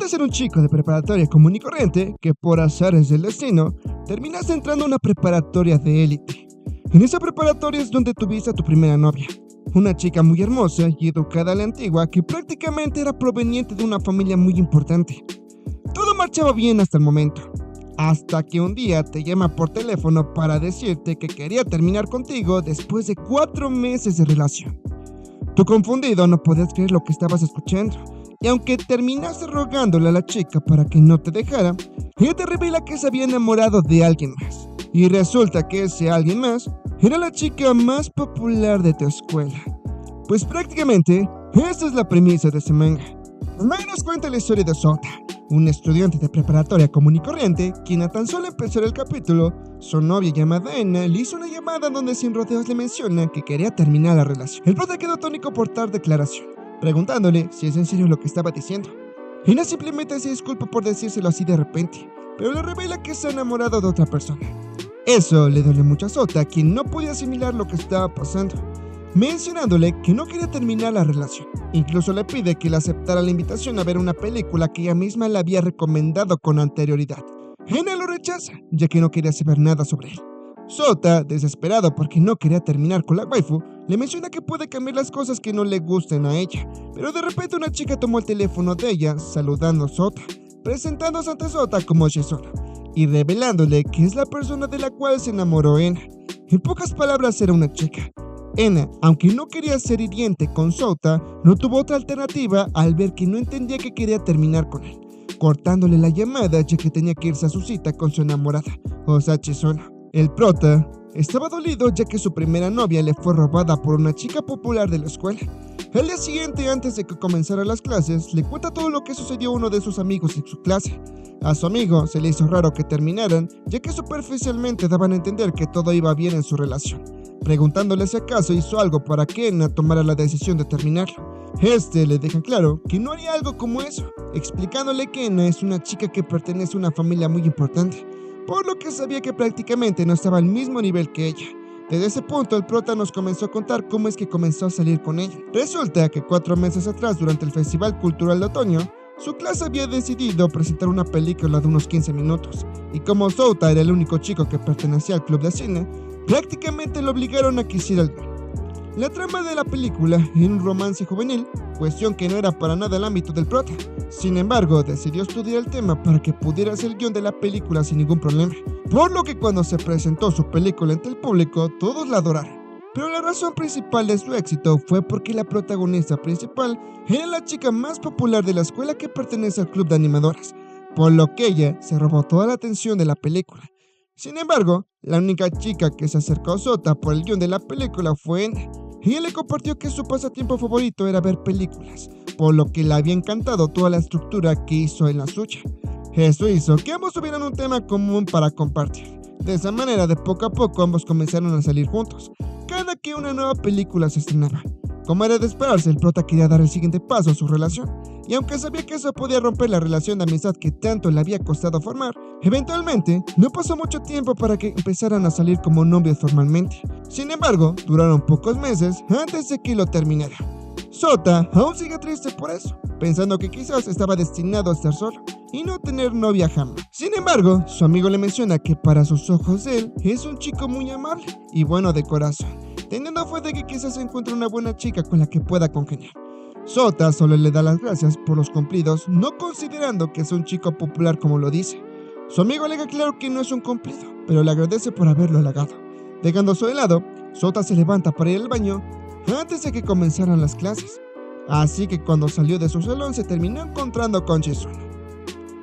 de ser un chico de preparatoria común y corriente que por azares del destino terminaste entrando a una preparatoria de élite. En esa preparatoria es donde tuviste a tu primera novia, una chica muy hermosa y educada a la antigua que prácticamente era proveniente de una familia muy importante. Todo marchaba bien hasta el momento, hasta que un día te llama por teléfono para decirte que quería terminar contigo después de 4 meses de relación. Tú confundido no podías creer lo que estabas escuchando, y aunque terminaste rogándole a la chica para que no te dejara, ella te revela que se había enamorado de alguien más. Y resulta que ese alguien más era la chica más popular de tu escuela. Pues prácticamente, esta es la premisa de ese manga. El manga nos cuenta la historia de Sota, un estudiante de preparatoria común y corriente, quien a tan solo empezar el capítulo, su novia llamada Ena le hizo una llamada donde sin rodeos le menciona que quería terminar la relación. El prota quedó atónico por tal declaración, preguntándole si es en serio lo que estaba diciendo. Ena simplemente se disculpa por decírselo así de repente, pero le revela que se ha enamorado de otra persona. Eso le duele mucho a Sota, quien no podía asimilar lo que estaba pasando, mencionándole que no quería terminar la relación. Incluso le pide que le aceptara la invitación a ver una película que ella misma le había recomendado con anterioridad. Ena lo rechaza, ya que no quería saber nada sobre él. Sota, desesperado porque no quería terminar con la waifu, le menciona que puede cambiar las cosas que no le gusten a ella, pero de repente una chica tomó el teléfono de ella, saludando a Sota, presentándose ante Sota como Shizuna, y revelándole que es la persona de la cual se enamoró Ena. En pocas palabras, era una chica. Ena, aunque no quería ser hiriente con Sota, no tuvo otra alternativa al ver que no entendía que quería terminar con él, cortándole la llamada ya que tenía que irse a su cita con su enamorada, Shizuna. El prota estaba dolido ya que su primera novia le fue robada por una chica popular de la escuela. Al día siguiente, antes de que comenzaran las clases, le cuenta todo lo que sucedió a uno de sus amigos en su clase. A su amigo se le hizo raro que terminaran, ya que superficialmente daban a entender que todo iba bien en su relación, preguntándole si acaso hizo algo para que Ena tomara la decisión de terminarlo. Este le deja claro que no haría algo como eso, explicándole que Ena es una chica que pertenece a una familia muy importante, por lo que sabía que prácticamente no estaba al mismo nivel que ella. Desde ese punto, el prota nos comenzó a contar cómo es que comenzó a salir con ella. Resulta que 4 meses atrás, durante el Festival Cultural de Otoño, su clase había decidido presentar una película de unos 15 minutos, y como Sota era el único chico que pertenecía al club de cine, prácticamente lo obligaron a que hiciera el guión. La trama de la película era un romance juvenil, cuestión que no era para nada el ámbito del prota. Sin embargo, decidió estudiar el tema para que pudiera hacer el guión de la película sin ningún problema, por lo que cuando se presentó su película ante el público, todos la adoraron. Pero la razón principal de su éxito fue porque la protagonista principal era la chica más popular de la escuela que pertenece al club de animadoras, por lo que ella se robó toda la atención de la película. Sin embargo, la única chica que se acercó a Sota por el guión de la película fue Ena. Ella le compartió que su pasatiempo favorito era ver películas, por lo que le había encantado toda la estructura que hizo en la suya. Esto hizo que ambos tuvieran un tema común para compartir. De esa manera, de poco a poco, ambos comenzaron a salir juntos, cada que una nueva película se estrenaba. Como era de esperarse, el prota quería dar el siguiente paso a su relación, y aunque sabía que eso podía romper la relación de amistad que tanto le había costado formar, eventualmente no pasó mucho tiempo para que empezaran a salir como novios formalmente. Sin embargo, duraron pocos meses antes de que lo terminara. Sota aún sigue triste por eso, pensando que quizás estaba destinado a estar solo y no tener novia jamás. Sin embargo, su amigo le menciona que para sus ojos él es un chico muy amable y bueno de corazón, teniendo fe de que quizás encuentre una buena chica con la que pueda congeniar. Sota solo le da las gracias por los cumplidos, no considerando que es un chico popular como lo dice. Su amigo le deja claro que no es un cumplido, pero le agradece por haberlo halagado. Dejando eso de lado, Sota se levanta para ir al baño antes de que comenzaran las clases. Así que cuando salió de su salón se terminó encontrando con Shizuna,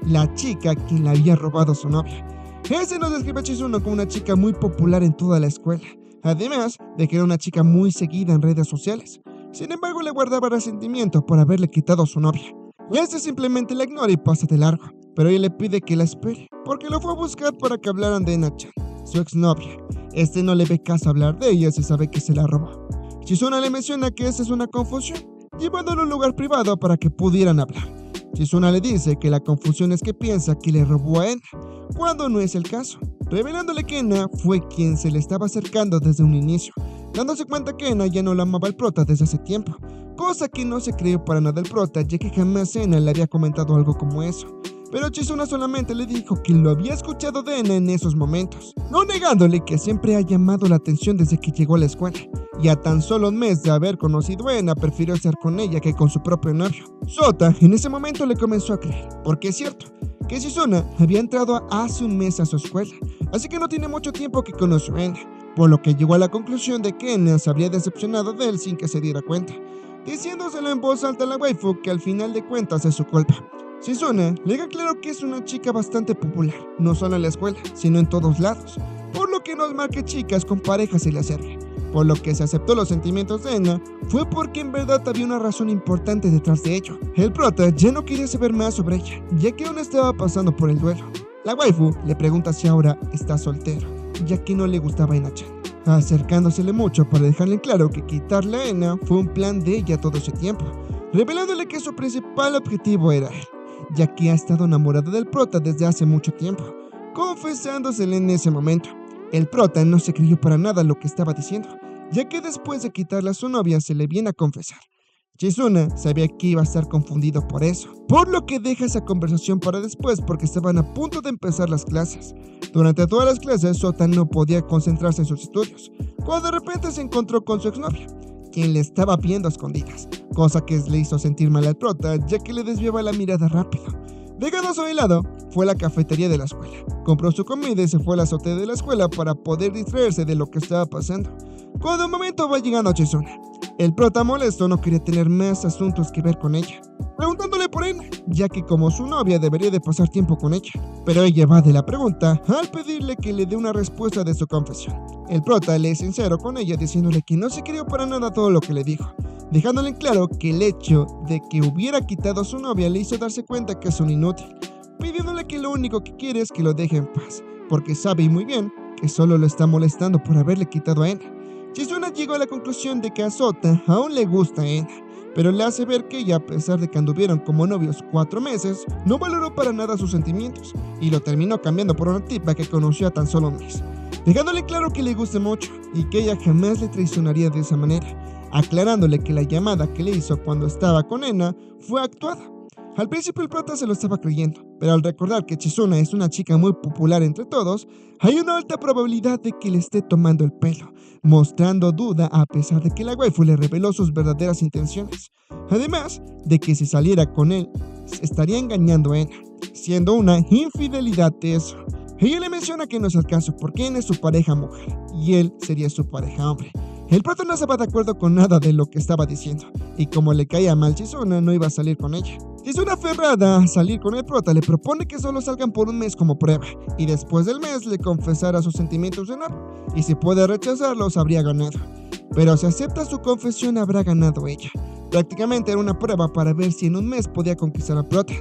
la chica quien le había robado su novia. Ese nos describe a Shizuna como una chica muy popular en toda la escuela, además de que era una chica muy seguida en redes sociales. Sin embargo, le guardaba resentimiento por haberle quitado a su novia. Este simplemente la ignora y pasa de largo, pero ella le pide que la espere, porque lo fue a buscar para que hablaran de Ena-chan, su exnovia. Este no le ve caso hablar de ella, se sabe que se la robó. Shizuna le menciona que esa es una confusión, llevándolo a un lugar privado para que pudieran hablar. Shizuna le dice que la confusión es que piensa que le robó a Ena, cuando no es el caso, revelándole que Ena fue quien se le estaba acercando desde un inicio, dándose cuenta que Ena ya no la amaba al prota desde hace tiempo, cosa que no se creyó para nada el prota, ya que jamás Ena le había comentado algo como eso. Pero Chizuna solamente le dijo que lo había escuchado de Ena en esos momentos, no negándole que siempre ha llamado la atención desde que llegó a la escuela, y a tan solo un mes de haber conocido a Ena prefirió estar con ella que con su propio novio. Sota en ese momento le comenzó a creer, porque es cierto que Chizuna había entrado hace un mes a su escuela, así que no tiene mucho tiempo que conoció a Ena, por lo que llegó a la conclusión de que Ena se habría decepcionado de él sin que se diera cuenta, diciéndoselo en voz alta a la waifu que al final de cuentas es su culpa. Chizuna le deja claro que es una chica bastante popular, no solo en la escuela, sino en todos lados, por lo que no es mal que chicas con parejas se le acerquen. Por lo que se aceptó los sentimientos de Ena fue porque en verdad había una razón importante detrás de ello. El prota ya no quería saber más sobre ella, ya que aún estaba pasando por el duelo. La waifu le pregunta si ahora está soltero, ya que no le gustaba Ena-chan, acercándosele mucho para dejarle en claro que quitarle a Ena fue un plan de ella todo ese tiempo, revelándole que su principal objetivo era él, ya que ha estado enamorada del prota desde hace mucho tiempo, confesándosele en ese momento. El prota no se creyó para nada lo que estaba diciendo, ya que después de quitarle a su novia se le viene a confesar. Chizuna sabía que iba a estar confundido por eso, por lo que deja esa conversación para después porque estaban a punto de empezar las clases. Durante todas las clases, Sota no podía concentrarse en sus estudios, cuando de repente se encontró con su exnovia, quien le estaba viendo a escondidas, cosa que le hizo sentir mal al prota, ya que le desviaba la mirada rápido. Dejando a su lado, fue a la cafetería de la escuela, compró su comida y se fue a la azotea de la escuela para poder distraerse de lo que estaba pasando. Cuando un momento va llegando a Chizuna, el prota molesto no quería tener más asuntos que ver con ella, preguntándole por Ena, ya que como su novia debería de pasar tiempo con ella. Pero ella evade la pregunta al pedirle que le dé una respuesta de su confesión. El prota le es sincero con ella diciéndole que no se creyó para nada todo lo que le dijo, dejándole en claro que el hecho de que hubiera quitado a su novia le hizo darse cuenta que es un inútil, pidiéndole que lo único que quiere es que lo deje en paz, porque sabe muy bien que solo lo está molestando por haberle quitado a Ena. Chizuna llegó a la conclusión de que a Sota aún le gusta a Ena, pero le hace ver que ella, a pesar de que anduvieron como novios 4 meses, no valoró para nada sus sentimientos y lo terminó cambiando por una tipa que conoció a tan solo un mes, dejándole claro que le gusta mucho y que ella jamás le traicionaría de esa manera, aclarándole que la llamada que le hizo cuando estaba con Ena fue actuada. Al principio el prota se lo estaba creyendo, pero al recordar que Chizuna es una chica muy popular entre todos, hay una alta probabilidad de que le esté tomando el pelo, mostrando duda a pesar de que la waifu le reveló sus verdaderas intenciones. Además de que si saliera con él, estaría engañando a Ena, siendo una infidelidad de eso. Ella le menciona que no es el caso porque Ena es su pareja mujer y él sería su pareja hombre. El prota no estaba de acuerdo con nada de lo que estaba diciendo, y como le caía mal Chizuna, no iba a salir con ella. Chizuna aferrada a salir con el prota le propone que solo salgan por un mes como prueba, y después del mes le confesará sus sentimientos de nuevo, y si puede rechazarlos habría ganado. Pero si acepta su confesión habrá ganado ella. Prácticamente era una prueba para ver si en un mes podía conquistar al prota.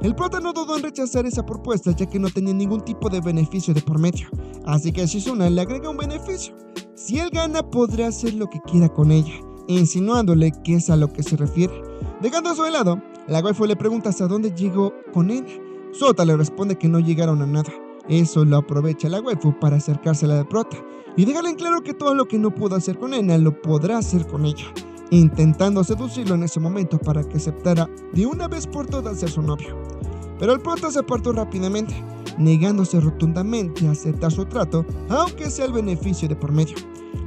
El prota no dudó en rechazar esa propuesta ya que no tenía ningún tipo de beneficio de por medio, así que a Chizuna le agrega un beneficio. Si él gana podrá hacer lo que quiera con ella, insinuándole que es a lo que se refiere. Dejando eso de lado, la waifu le pregunta hasta dónde llegó con Ena. Sota le responde que no llegaron a nada. Eso lo aprovecha la waifu para acercársela del prota y dejarle en claro que todo lo que no pudo hacer con Ena lo podrá hacer con ella, intentando seducirlo en ese momento para que aceptara de una vez por todas ser su novio. Pero el prota se apartó rápidamente, negándose rotundamente a aceptar su trato, aunque sea el beneficio de por medio.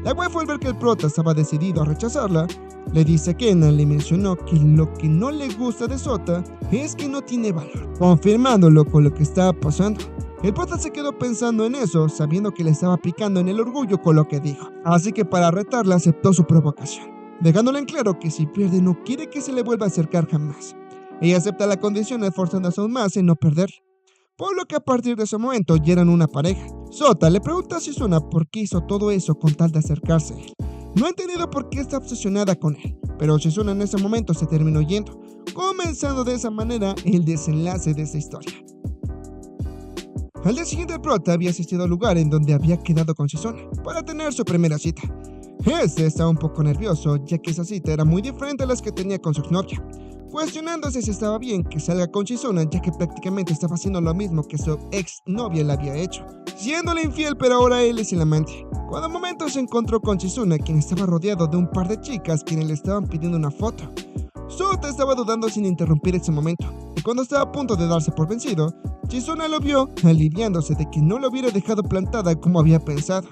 La waifu, al ver que el prota estaba decidido a rechazarla, le dice que Ena le mencionó que lo que no le gusta de Sota es que no tiene valor, confirmándolo con lo que estaba pasando. El prota se quedó pensando en eso, sabiendo que le estaba picando en el orgullo con lo que dijo, así que para retarla aceptó su provocación, dejándole en claro que si pierde no quiere que se le vuelva a acercar jamás. Ella acepta la condición esforzándose aún más en no perderla, por lo que a partir de ese momento ya eran una pareja. Sota le pregunta a Chizuna por qué hizo todo eso con tal de acercarse a él. No ha entendido por qué está obsesionada con él, pero Chizuna en ese momento se terminó yendo, comenzando de esa manera el desenlace de esa historia. Al día siguiente el prota había asistido al lugar en donde había quedado con Chizuna para tener su primera cita. Este estaba un poco nervioso, ya que esa cita era muy diferente a las que tenía con su exnovia, cuestionándose si estaba bien que salga con Chizuna, ya que prácticamente estaba haciendo lo mismo que su ex novia le había hecho, siéndole infiel, pero ahora él es el amante. Cuando un momento se encontró con Chizuna, quien estaba rodeado de un par de chicas quienes le estaban pidiendo una foto. Sota estaba dudando sin interrumpir ese momento, y cuando estaba a punto de darse por vencido, Chizuna lo vio, aliviándose de que no lo hubiera dejado plantada como había pensado,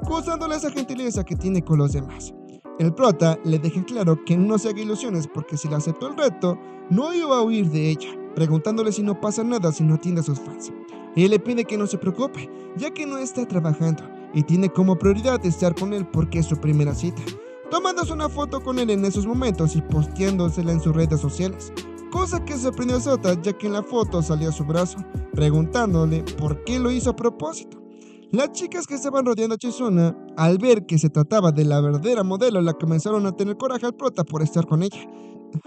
gozándole esa gentileza que tiene con los demás. El prota le deja claro que no se haga ilusiones porque si le aceptó el reto, no iba a huir de ella, preguntándole si no pasa nada si no atiende a sus fans. Y le pide que no se preocupe, ya que no está trabajando y tiene como prioridad estar con él porque es su primera cita, tomándose una foto con él en esos momentos y posteándosela en sus redes sociales, cosa que sorprendió a Sota ya que en la foto salía su brazo, preguntándole por qué lo hizo a propósito. Las chicas que estaban rodeando a Chizuna, al ver que se trataba de la verdadera modelo, la comenzaron a tener coraje al prota por estar con ella.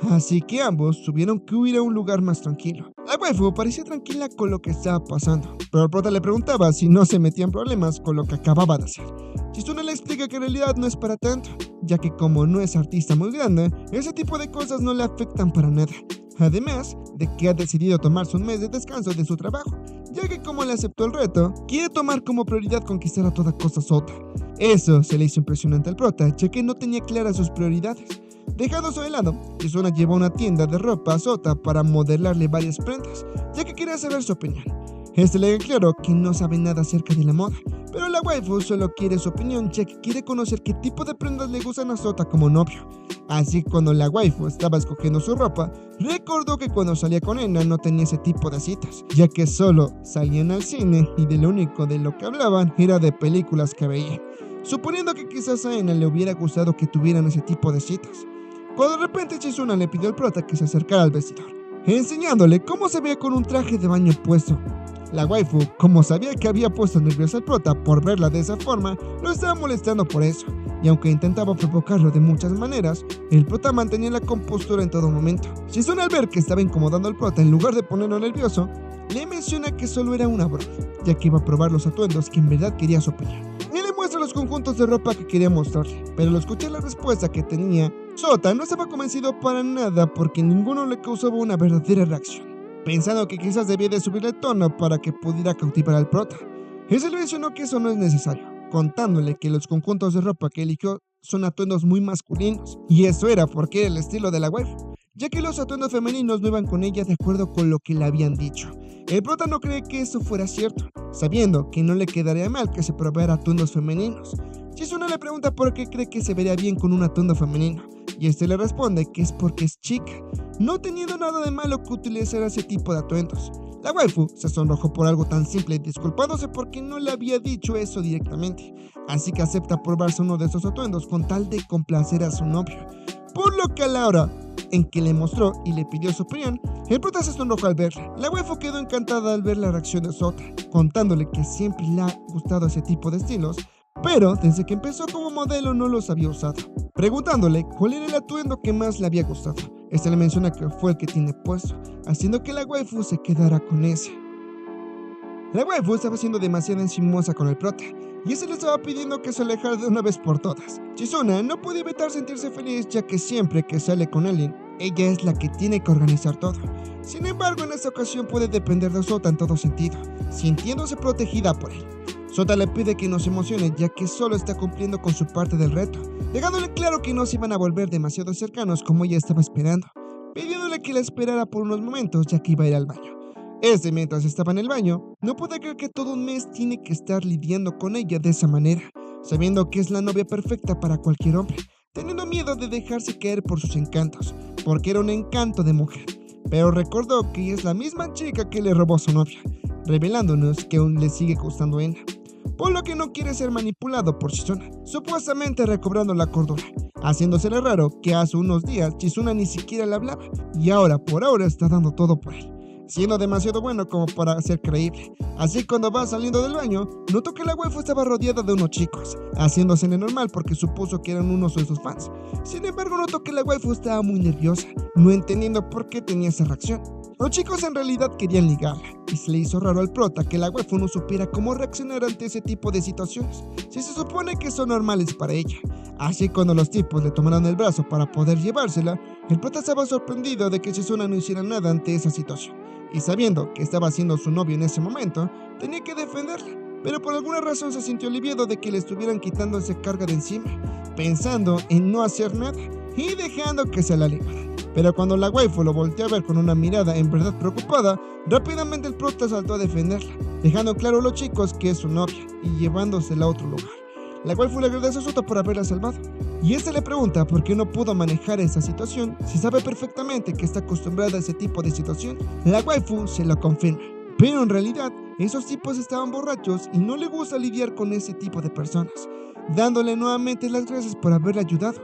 Así que ambos tuvieron que huir a un lugar más tranquilo. La waifu parecía tranquila con lo que estaba pasando, pero el prota le preguntaba si no se metía en problemas con lo que acababa de hacer. Chizuna le explica que en realidad no es para tanto, ya que como no es artista muy grande, ese tipo de cosas no le afectan para nada. Además de que ha decidido tomarse un mes de descanso de su trabajo, ya que como le aceptó el reto, quiere tomar como prioridad conquistar a toda costa a Sota. Eso se le hizo impresionante al prota, ya que no tenía claras sus prioridades. Dejando eso de lado, Chizuna llevó a una tienda de ropa a Sota para modelarle varias prendas, ya que quería saber su opinión. Este le dio claro que no sabe nada acerca de la moda, pero la waifu solo quiere su opinión, ya que quiere conocer qué tipo de prendas le gustan a Sota como novio. Así que cuando la waifu estaba escogiendo su ropa, recordó que cuando salía con Ena no tenía ese tipo de citas, ya que solo salían al cine y de lo único de lo que hablaban era de películas que veían, suponiendo que quizás a Ena le hubiera gustado que tuvieran ese tipo de citas. Cuando de repente Chizuna le pidió al prota que se acercara al vestidor, enseñándole cómo se veía con un traje de baño puesto. La waifu, como sabía que había puesto nerviosa al prota por verla de esa forma, lo estaba molestando por eso, y aunque intentaba provocarlo de muchas maneras, el prota mantenía la compostura en todo momento. Chizuna, al ver que estaba incomodando al prota en lugar de ponerlo nervioso, le menciona que solo era una broma, ya que iba a probar los atuendos que en verdad quería su opinión. Y le muestra los conjuntos de ropa que quería mostrarle, pero al escuchar la respuesta que tenía, Sota no estaba convencido para nada porque ninguno le causaba una verdadera reacción, pensando que quizás debía de subirle el tono para que pudiera cautivar al prota. Ese le mencionó que eso no es necesario, contándole que los conjuntos de ropa que eligió son atuendos muy masculinos, y eso era porque era el estilo de la waifu, ya que los atuendos femeninos no iban con ella de acuerdo con lo que le habían dicho. El prota no cree que eso fuera cierto, sabiendo que no le quedaría mal que se probara atuendos femeninos. Chizuna le pregunta por qué cree que se vería bien con un atuendo femenino, y este le responde que es porque es chica, no teniendo nada de malo que utilizar ese tipo de atuendos. La waifu se sonrojó por algo tan simple, disculpándose porque no le había dicho eso directamente, así que acepta probarse uno de esos atuendos con tal de complacer a su novio, por lo que a la hora en que le mostró y le pidió su opinión, el prota se sonrojó al verla. La waifu quedó encantada al ver la reacción de Sota, contándole que siempre le ha gustado ese tipo de estilos, pero desde que empezó como modelo no los había usado, preguntándole cuál era el atuendo que más le había gustado. Este le menciona que fue el que tiene puesto, haciendo que la waifu se quedara con ese. La waifu estaba siendo demasiado encimosa con el prota, y ese le estaba pidiendo que se alejara de una vez por todas. Chizuna no podía evitar sentirse feliz, ya que siempre que sale con alguien, ella es la que tiene que organizar todo. Sin embargo, en esta ocasión puede depender de Sota en todo sentido, sintiéndose protegida por él. Sota le pide que no se emocione, ya que solo está cumpliendo con su parte del reto, dejándole claro que no se iban a volver demasiado cercanos como ella estaba esperando, pidiéndole que la esperara por unos momentos, ya que iba a ir al baño. Mientras estaba en el baño, no puede creer que todo un mes tiene que estar lidiando con ella de esa manera, sabiendo que es la novia perfecta para cualquier hombre, teniendo miedo de dejarse caer por sus encantos, porque era un encanto de mujer, pero recordó que ella es la misma chica que le robó a su novia, revelándonos que aún le sigue gustando a Ena, por lo que no quiere ser manipulado por Chizuna, supuestamente recobrando la cordura, haciéndosele raro que hace unos días Chizuna ni siquiera le hablaba, y ahora por ahora está dando todo por él, siendo demasiado bueno como para ser creíble. Así cuando va saliendo del baño, notó que la waifu estaba rodeada de unos chicos, haciéndose normal porque supuso que eran unos de sus fans. Sin embargo, notó que la waifu estaba muy nerviosa, no entendiendo por qué tenía esa reacción. Los chicos en realidad querían ligarla, y se le hizo raro al prota que la waifu no supiera cómo reaccionar ante ese tipo de situaciones, si se supone que son normales para ella. Así cuando los tipos le tomaron el brazo para poder llevársela, el prota estaba sorprendido de que Chizuna no hiciera nada ante esa situación, y sabiendo que estaba siendo su novio en ese momento, tenía que defenderla, pero por alguna razón se sintió aliviado de que le estuvieran quitando esa carga de encima, pensando en no hacer nada y dejando que se la librara. Pero cuando la waifu lo volteó a ver con una mirada en verdad preocupada, rápidamente el prota saltó a defenderla, dejando claro a los chicos que es su novia y llevándosela a otro lugar. La waifu le agradece a Sota por haberla salvado, y este le pregunta por qué no pudo manejar esa situación si sabe perfectamente que está acostumbrada a ese tipo de situación. La waifu se lo confirma, pero en realidad esos tipos estaban borrachos y no le gusta lidiar con ese tipo de personas, dándole nuevamente las gracias por haberle ayudado.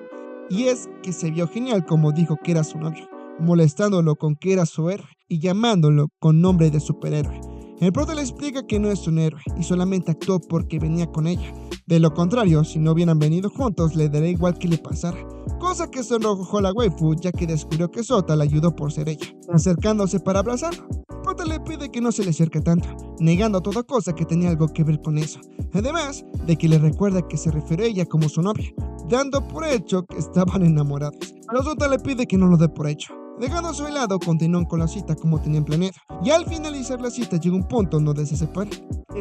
Y es que se vio genial como dijo que era su novio, molestándolo con que era su héroe y llamándolo con nombre de superhéroe. El prota le explica que no es un héroe y solamente actuó porque venía con ella. De lo contrario, si no hubieran venido juntos, le daría igual que le pasara. Cosa que sonrojó a la waifu, ya que descubrió que Sota la ayudó por ser ella, acercándose para abrazarlo. El prota le pide que no se le acerque tanto, negando a toda cosa que tenía algo que ver con eso. Además de que le recuerda que se refiere a ella como su novia, dando por hecho que estaban enamorados. Pero Sota le pide que no lo dé por hecho. Dejando a su lado, continúan con la cita como tenían planeado. Y al finalizar la cita llega un punto donde se separan.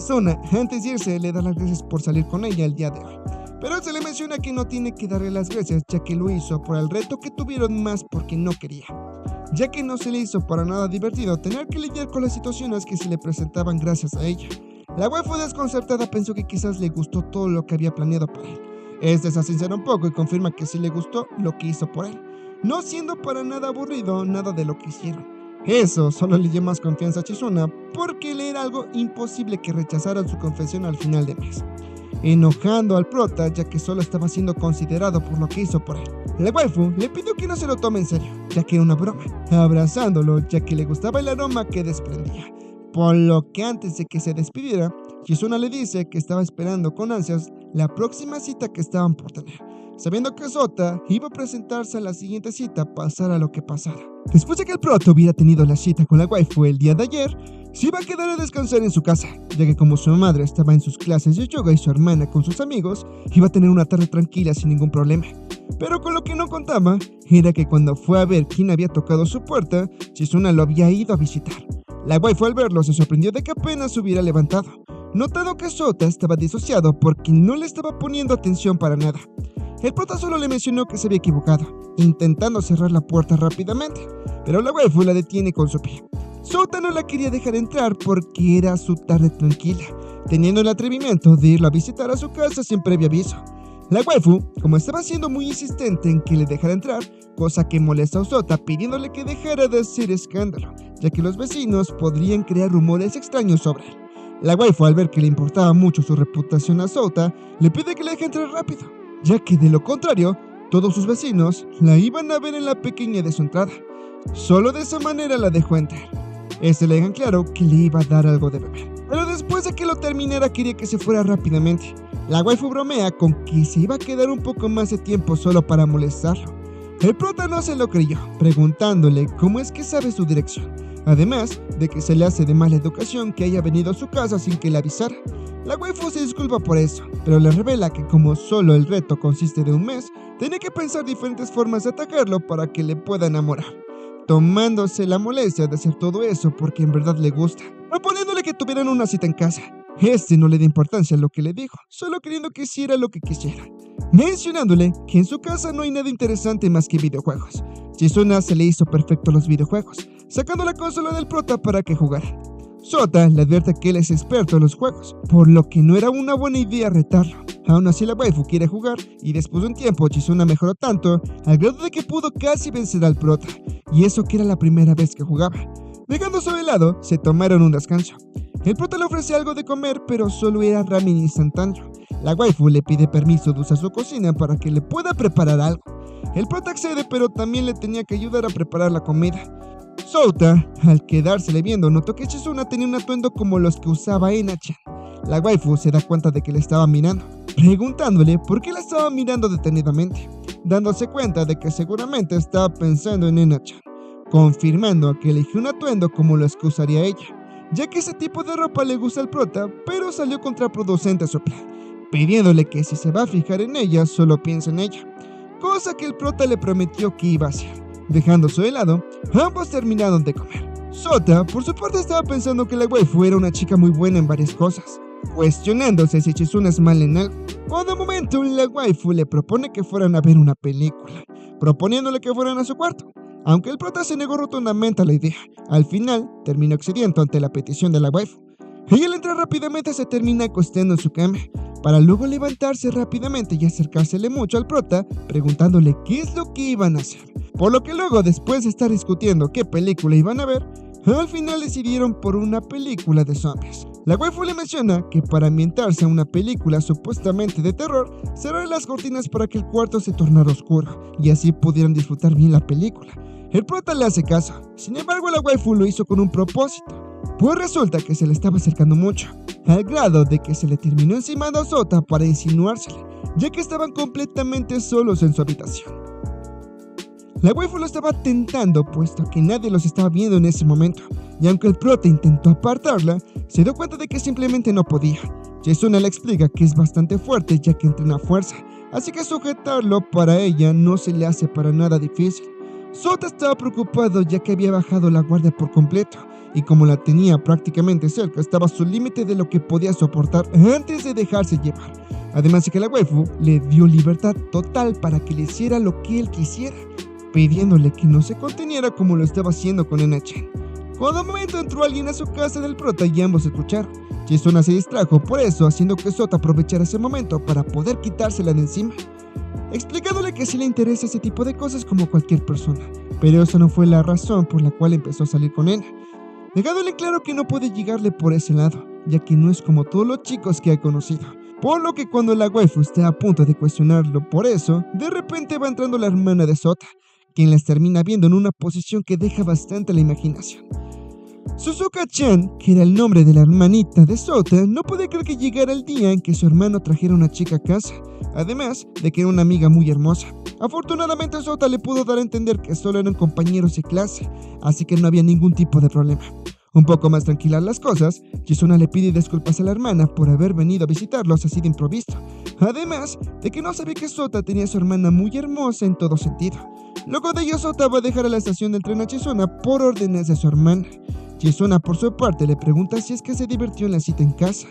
Suna, antes de irse, le da las gracias por salir con ella el día de hoy. Pero se le menciona que no tiene que darle las gracias, ya que lo hizo por el reto que tuvieron más porque no quería, ya que no se le hizo para nada divertido tener que lidiar con las situaciones que se le presentaban gracias a ella. La waifu desconcertada pensó que quizás le gustó todo lo que había planeado para él. Este se sincera un poco y confirma que sí le gustó lo que hizo por él, no siendo para nada aburrido nada de lo que hicieron. Eso solo le dio más confianza a Chizuna porque le era algo imposible que rechazaran su confesión al final de mes, enojando al prota ya que solo estaba siendo considerado por lo que hizo por él. La waifu le pidió que no se lo tome en serio, ya que era una broma, abrazándolo ya que le gustaba el aroma que desprendía. Por lo que antes de que se despidiera, Chizuna le dice que estaba esperando con ansias la próxima cita que estaban por tener, sabiendo que Sota iba a presentarse a la siguiente cita pasara lo que pasara. Después de que el prota hubiera tenido la cita con la waifu el día de ayer, se iba a quedar a descansar en su casa, ya que como su madre estaba en sus clases de yoga y su hermana con sus amigos, iba a tener una tarde tranquila sin ningún problema. Pero con lo que no contaba, era que cuando fue a ver quién había tocado su puerta, Chizuna lo había ido a visitar. La waifu al verlo se sorprendió de que apenas se hubiera levantado, notando que Sota estaba disociado porque no le estaba poniendo atención para nada. El prota solo le mencionó que se había equivocado, intentando cerrar la puerta rápidamente, pero la waifu la detiene con su pie. Sota no la quería dejar entrar porque era su tarde tranquila, teniendo el atrevimiento de irlo a visitar a su casa sin previo aviso. La waifu, como estaba siendo muy insistente en que le dejara entrar, cosa que molesta a Sota pidiéndole que dejara de hacer escándalo, ya que los vecinos podrían crear rumores extraños sobre él. La waifu, al ver que le importaba mucho su reputación a Sota, le pide que le deje entrar rápido, ya que de lo contrario, todos sus vecinos la iban a ver en la pequeña de su entrada. Solo de esa manera la dejó entrar. Le dejan claro que le iba a dar algo de beber, pero después de que lo terminara quería que se fuera rápidamente. La waifu bromea con que se iba a quedar un poco más de tiempo solo para molestarlo. El prota no se lo creyó, preguntándole cómo es que sabe su dirección, además de que se le hace de mala educación que haya venido a su casa sin que le avisara. La waifu se disculpa por eso, pero le revela que como solo el reto consiste de un mes, tiene que pensar diferentes formas de atacarlo para que le pueda enamorar, tomándose la molestia de hacer todo eso porque en verdad le gusta, proponiéndole que tuvieran una cita en casa. No le da importancia a lo que le dijo, solo queriendo que hiciera lo que quisiera, mencionándole que en su casa no hay nada interesante más que videojuegos. Chizuna se le hizo perfecto los videojuegos, sacando la consola del prota para que jugara. Sota le advierte que él es experto en los juegos, por lo que no era una buena idea retarlo. Aún así la waifu quiere jugar y después de un tiempo Chizuna mejoró tanto al grado de que pudo casi vencer al prota, y eso que era la primera vez que jugaba. Dejando su helado, se tomaron un descanso. El prota le ofrece algo de comer, pero solo era ramen instantáneo. La waifu le pide permiso de usar su cocina para que le pueda preparar algo. El prota accede, pero también le tenía que ayudar a preparar la comida. Sota, al quedársele viendo, notó que Chizuna tenía un atuendo como los que usaba Ena-chan. La waifu se da cuenta de que le estaba mirando, preguntándole por qué la estaba mirando detenidamente, dándose cuenta de que seguramente estaba pensando en Ena-chan, confirmando que eligió un atuendo como los que usaría ella, ya que ese tipo de ropa le gusta al prota, pero salió contraproducente a su plan, pidiéndole que si se va a fijar en ella, solo piense en ella, cosa que el prota le prometió que iba a hacer. Dejando su helado, ambos terminaron de comer. Sota, por su parte, estaba pensando que la waifu era una chica muy buena en varias cosas, cuestionándose si Chizuna es mal en algo. Cuando un momento la waifu le propone que fueran a ver una película, proponiéndole que fueran a su cuarto. Aunque el prota se negó rotundamente a la idea, al final terminó accediendo ante la petición de la waifu. Ella al entrar rápidamente se termina acostando en su cama, para luego levantarse rápidamente y acercársele mucho al prota, preguntándole qué es lo que iban a hacer. Por lo que luego, después de estar discutiendo qué película iban a ver, al final decidieron por una película de zombies. La waifu le menciona que para ambientarse a una película supuestamente de terror, cerrar las cortinas para que el cuarto se tornara oscuro y así pudieran disfrutar bien la película. El prota le hace caso, sin embargo la waifu lo hizo con un propósito, pues resulta que se le estaba acercando mucho, al grado de que se le terminó encimando a Sota para insinuársele, ya que estaban completamente solos en su habitación. La waifu lo estaba tentando, puesto que nadie los estaba viendo en ese momento, y aunque el prota intentó apartarla, se dio cuenta de que simplemente no podía. Chizuna le explica que es bastante fuerte ya que entrena fuerza, así que sujetarlo para ella no se le hace para nada difícil. Sota estaba preocupado ya que había bajado la guardia por completo, y como la tenía prácticamente cerca, estaba a su límite de lo que podía soportar antes de dejarse llevar. Además de que la waifu le dio libertad total para que le hiciera lo que él quisiera, pidiéndole que no se conteniera como lo estaba haciendo con Ena-chan. Cuando un momento entró alguien a su casa del prota y ambos escucharon. Chizuna se distrajo por eso, haciendo que Sota aprovechara ese momento para poder quitársela de encima, explicándole que sí le interesa ese tipo de cosas como cualquier persona, pero esa no fue la razón por la cual empezó a salir con Ena, dejándole claro que no puede llegarle por ese lado, ya que no es como todos los chicos que ha conocido. Por lo que cuando la waifu está a punto de cuestionarlo por eso, de repente va entrando la hermana de Sota, quien las termina viendo en una posición que deja bastante a la imaginación. Suzuka-chan, que era el nombre de la hermanita de Sota, no podía creer que llegara el día en que su hermano trajera una chica a casa, además de que era una amiga muy hermosa. Afortunadamente Sota le pudo dar a entender que solo eran compañeros de clase, así que no había ningún tipo de problema. Un poco más tranquilas las cosas, Chizuna le pide disculpas a la hermana por haber venido a visitarlos así de improviso, además de que no sabía que Sota tenía a su hermana muy hermosa en todo sentido. Luego de ello, Sota va a dejar a la estación del tren a Chizuna por órdenes de su hermana. Chizuna, por su parte, le pregunta si es que se divirtió en la cita en casa.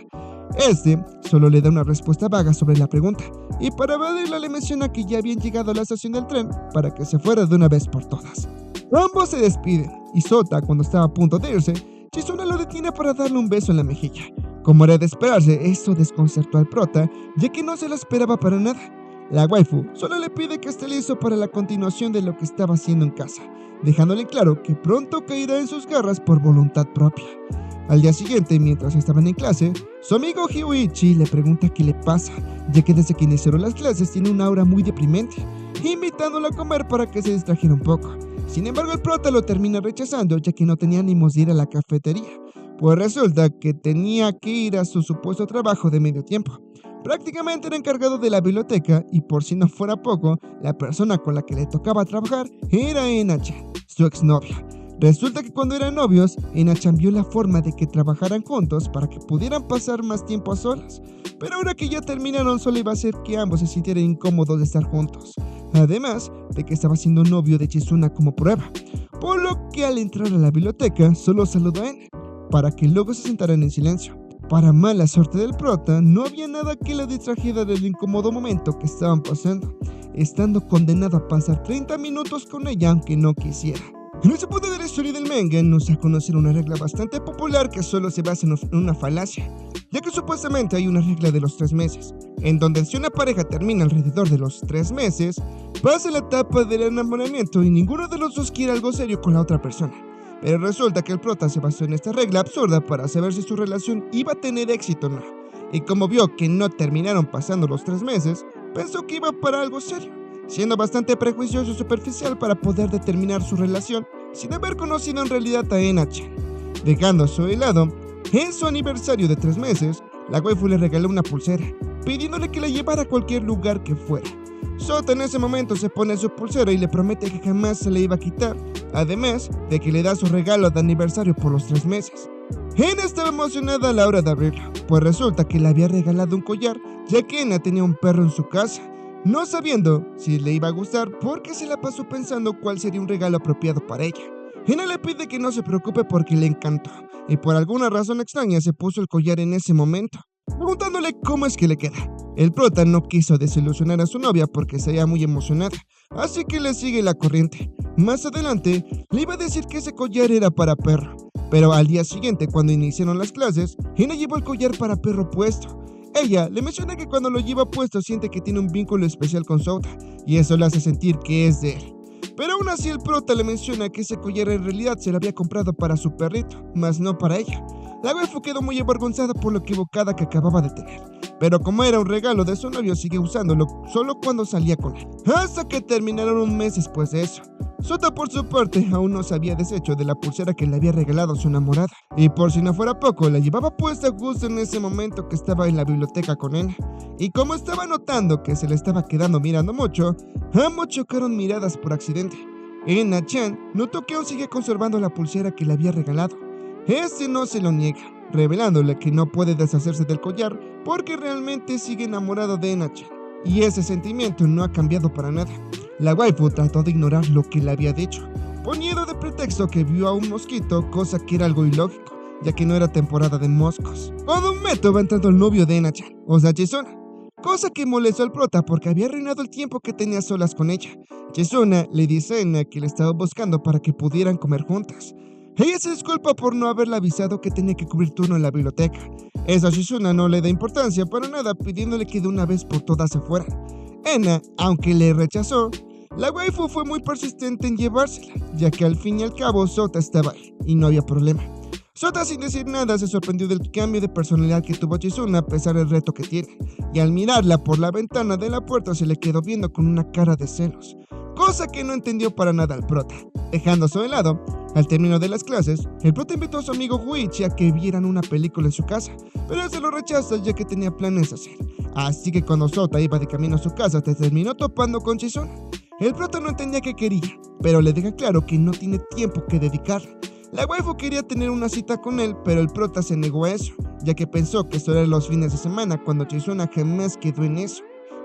Este solo le da una respuesta vaga sobre la pregunta, y para evadirla le menciona que ya habían llegado a la estación del tren para que se fuera de una vez por todas. Ambos se despiden, y Sota, cuando estaba a punto de irse, Chizuna lo detiene para darle un beso en la mejilla. Como era de esperarse, eso desconcertó al prota, ya que no se lo esperaba para nada. La waifu solo le pide que esté listo para la continuación de lo que estaba haciendo en casa, dejándole claro que pronto caerá en sus garras por voluntad propia. Al día siguiente, mientras estaban en clase, su amigo Hyoichi le pregunta qué le pasa, ya que desde que iniciaron las clases tiene una aura muy deprimente, invitándolo a comer para que se distrajera un poco. Sin embargo, el prota lo termina rechazando, ya que no tenía ánimos de ir a la cafetería, pues resulta que tenía que ir a su supuesto trabajo de medio tiempo. Prácticamente era encargado de la biblioteca y por si no fuera poco, la persona con la que le tocaba trabajar era Ena-chan, su exnovia. Resulta que cuando eran novios, Ena-chan vio la forma de que trabajaran juntos para que pudieran pasar más tiempo a solas, pero ahora que ya terminaron solo iba a hacer que ambos se sintieran incómodos de estar juntos, además de que estaba siendo novio de Chizuna como prueba, por lo que al entrar a la biblioteca solo saludó a Ena, para que luego se sentaran en silencio. Para mala suerte del prota, no había nada que la distrajera del incómodo momento que estaban pasando, estando condenado a pasar 30 minutos con ella aunque no quisiera. En ese punto de la historia del manga nos da a conocer una regla bastante popular que solo se basa en una falacia, ya que supuestamente hay una regla de los 3 meses, en donde si una pareja termina alrededor de los 3 meses, pasa la etapa del enamoramiento y ninguno de los dos quiere algo serio con la otra persona. Pero resulta que el prota se basó en esta regla absurda para saber si su relación iba a tener éxito o no, y como vio que no terminaron pasando los 3 meses, pensó que iba para algo serio, siendo bastante prejuicioso y superficial para poder determinar su relación sin haber conocido en realidad a Ena-chan. Dejando a su lado, en su aniversario de 3 meses, la waifu le regaló una pulsera, pidiéndole que la llevara a cualquier lugar que fuera. Sota en ese momento se pone su pulsera y le promete que jamás se le iba a quitar, además de que le da su regalo de aniversario por los 3 meses. Ena estaba emocionada a la hora de abrirlo, pues resulta que le había regalado un collar ya que Ena tenía un perro en su casa, no sabiendo si le iba a gustar porque se la pasó pensando cuál sería un regalo apropiado para ella. Ena le pide que no se preocupe porque le encantó, y por alguna razón extraña se puso el collar en ese momento, preguntándole cómo es que le queda. El prota no quiso desilusionar a su novia porque se veía muy emocionada, así que le sigue la corriente. Más adelante, le iba a decir que ese collar era para perro, pero al día siguiente, cuando iniciaron las clases, Ena llevó el collar para perro puesto. Ella le menciona que cuando lo lleva puesto siente que tiene un vínculo especial con Sota, y eso le hace sentir que es de él. Pero aún así el prota le menciona que ese collar en realidad se lo había comprado para su perrito, mas no para ella. La waifu quedó muy avergonzada por lo equivocada que acababa de tener, pero como era un regalo de su novio sigue usándolo solo cuando salía con él, hasta que terminaron un mes después de eso. Sota por su parte aún no se había deshecho de la pulsera que le había regalado su enamorada, y por si no fuera poco la llevaba puesta justo en ese momento que estaba en la biblioteca con Ena, y como estaba notando que se le estaba quedando mirando mucho, ambos chocaron miradas por accidente. Ena-chan notó que aún sigue conservando la pulsera que le había regalado. Este no se lo niega, revelándole que no puede deshacerse del collar porque realmente sigue enamorado de Ena-chan, y ese sentimiento no ha cambiado para nada. La waifu trató de ignorar lo que le había dicho, poniendo de pretexto que vio a un mosquito, cosa que era algo ilógico, ya que no era temporada de moscos. Cuando un momento va entrando el novio de Ena-chan, o sea, Chizuna, cosa que molestó al prota porque había arruinado el tiempo que tenía solas con ella. Chizuna le dice a Ena que le estaba buscando para que pudieran comer juntas. Ella se disculpa por no haberle avisado que tenía que cubrir turno en la biblioteca. Eso a Shizuna no le da importancia para nada, pidiéndole que de una vez por todas se fuera. Ena, aunque le rechazó, la waifu fue muy persistente en llevársela, ya que al fin y al cabo Sota estaba ahí y no había problema. Sota sin decir nada se sorprendió del cambio de personalidad que tuvo Chizuna a pesar del reto que tiene, y al mirarla por la ventana de la puerta se le quedó viendo con una cara de celos, cosa que no entendió para nada al prota. Dejando eso de lado, al término de las clases, el prota invitó a su amigo Huichi a que vieran una película en su casa, pero él se lo rechaza ya que tenía planes de hacer. Así que cuando Sota iba de camino a su casa, se terminó topando con Chizuna. El prota no entendía qué quería, pero le deja claro que no tiene tiempo que dedicarle. La waifu quería tener una cita con él, pero el prota se negó a eso, ya que pensó que solo eran los fines de semana cuando Chizuna jamás quedó en eso,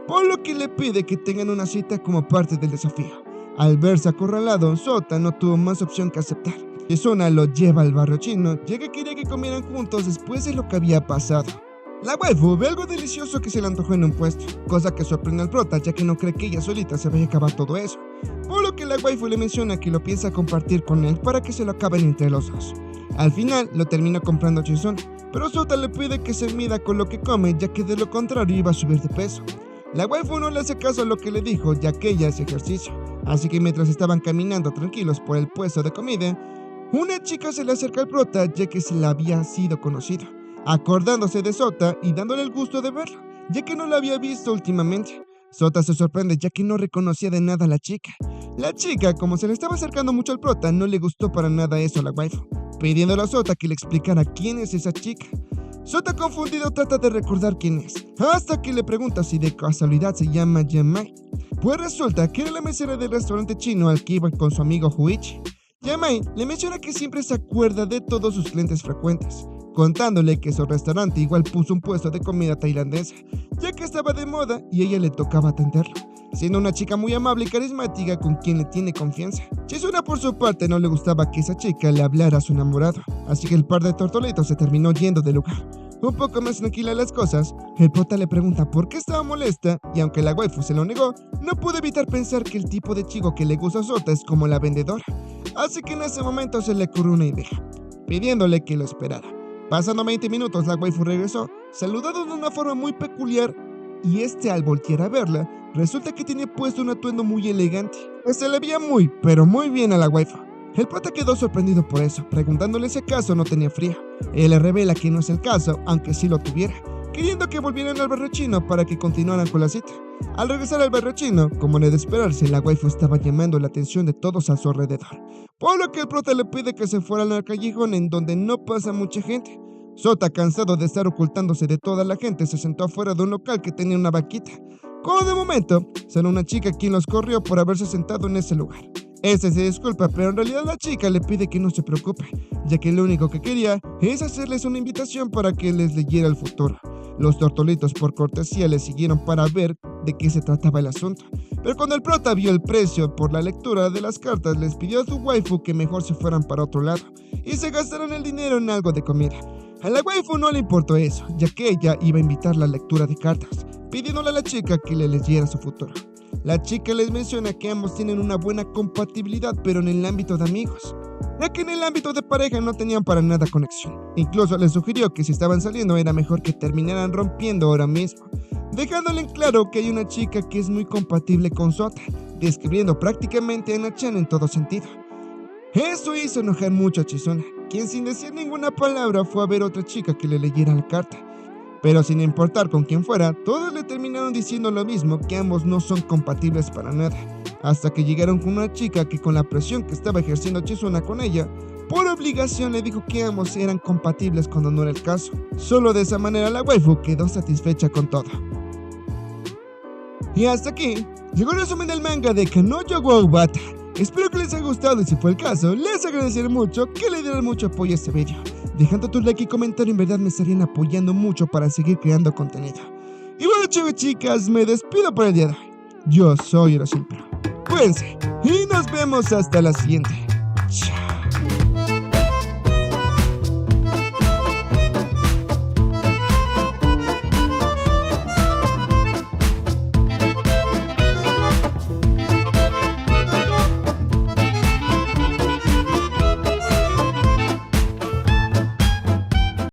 por lo que le pide que tengan una cita como parte del desafío. Al verse acorralado, Sota no tuvo más opción que aceptar. Chizuna lo lleva al barrio chino, ya que quería que comieran juntos después de lo que había pasado. La waifu ve algo delicioso que se le antojó en un puesto, cosa que sorprende al prota ya que no cree que ella solita se vaya a acabar todo eso, por lo que la waifu le menciona que lo piensa compartir con él para que se lo acaben entre los dos. Al final lo termina comprando Chizuna, pero Sota le pide que se mida con lo que come ya que de lo contrario iba a subir de peso. La waifu no le hace caso a lo que le dijo ya que ella hace ejercicio, así que mientras estaban caminando tranquilos por el puesto de comida, una chica se le acerca al prota ya que se la había sido conocido, acordándose de Sota y dándole el gusto de verlo, ya que no la había visto últimamente. Sota se sorprende ya que no reconocía de nada a la chica. La chica, como se le estaba acercando mucho al prota, no le gustó para nada eso a la waifu, pidiéndole a Sota que le explicara quién es esa chica. Sota confundido trata de recordar quién es, hasta que le pregunta si de casualidad se llama Yamai. Pues resulta que era la mesera del restaurante chino al que iba con su amigo Huichi. Yamai le menciona que siempre se acuerda de todos sus clientes frecuentes, contándole que su restaurante igual puso un puesto de comida tailandesa, ya que estaba de moda y a ella le tocaba atenderlo, siendo una chica muy amable y carismática con quien le tiene confianza. Chizuna por su parte no le gustaba que esa chica le hablara a su enamorado, así que el par de tortolitos se terminó yendo del lugar. Un poco más tranquila las cosas, el prota le pregunta por qué estaba molesta y aunque la waifu se lo negó, no pudo evitar pensar que el tipo de chico que le gusta a Sota es como la vendedora, así que en ese momento se le ocurrió una idea, pidiéndole que lo esperara. Pasando 20 minutos, la waifu regresó, saludando de una forma muy peculiar, y al voltear a verla, resulta que tenía puesto un atuendo muy elegante, que se le veía muy, pero muy bien a la waifu. El prota quedó sorprendido por eso, preguntándole si acaso no tenía frío. Él le revela que no es el caso, aunque sí lo tuviera, queriendo que volvieran al barrio chino para que continuaran con la cita. Al regresar al barrio chino, como no es de esperarse, la waifu estaba llamando la atención de todos a su alrededor, por lo que el prota le pide que se fuera al callejón en donde no pasa mucha gente. Sota, cansado de estar ocultándose de toda la gente, se sentó afuera de un local que tenía una vaquita. Como de momento, solo una chica quien los corrió por haberse sentado en ese lugar. Este se disculpa, pero en realidad la chica le pide que no se preocupe, ya que lo único que quería es hacerles una invitación para que les leyera el futuro. Los tortolitos por cortesía le siguieron para ver de qué se trataba el asunto. Pero cuando el prota vio el precio por la lectura de las cartas, les pidió a su waifu que mejor se fueran para otro lado y se gastaron el dinero en algo de comida. A la waifu no le importó eso, ya que ella iba a invitar la lectura de cartas, pidiéndole a la chica que le leyera su futuro. La chica les menciona que ambos tienen una buena compatibilidad, pero en el ámbito de amigos, ya que en el ámbito de pareja no tenían para nada conexión. Incluso les sugirió que si estaban saliendo era mejor que terminaran rompiendo ahora mismo, dejándole en claro que hay una chica que es muy compatible con Sota, describiendo prácticamente a Ana-chan en todo sentido. Eso hizo enojar mucho a Chizuna, quien sin decir ninguna palabra fue a ver a otra chica que le leyera la carta. Pero sin importar con quién fuera, todos le terminaron diciendo lo mismo, que ambos no son compatibles para nada, hasta que llegaron con una chica que con la presión que estaba ejerciendo Chizuna con ella, por obligación le dijo que ambos eran compatibles cuando no era el caso. Solo de esa manera la waifu quedó satisfecha con todo. Y hasta aquí llegó el resumen del manga de Kanojo wa Ubata. Espero que les haya gustado y si fue el caso, les agradeceré mucho que le dieran mucho apoyo a este video. Dejando tu like y comentario en verdad me estarían apoyando mucho para seguir creando contenido. Y bueno chicos chicas, me despido por el día de hoy. Yo soy Hiroshima. Cuídense y nos vemos hasta la siguiente.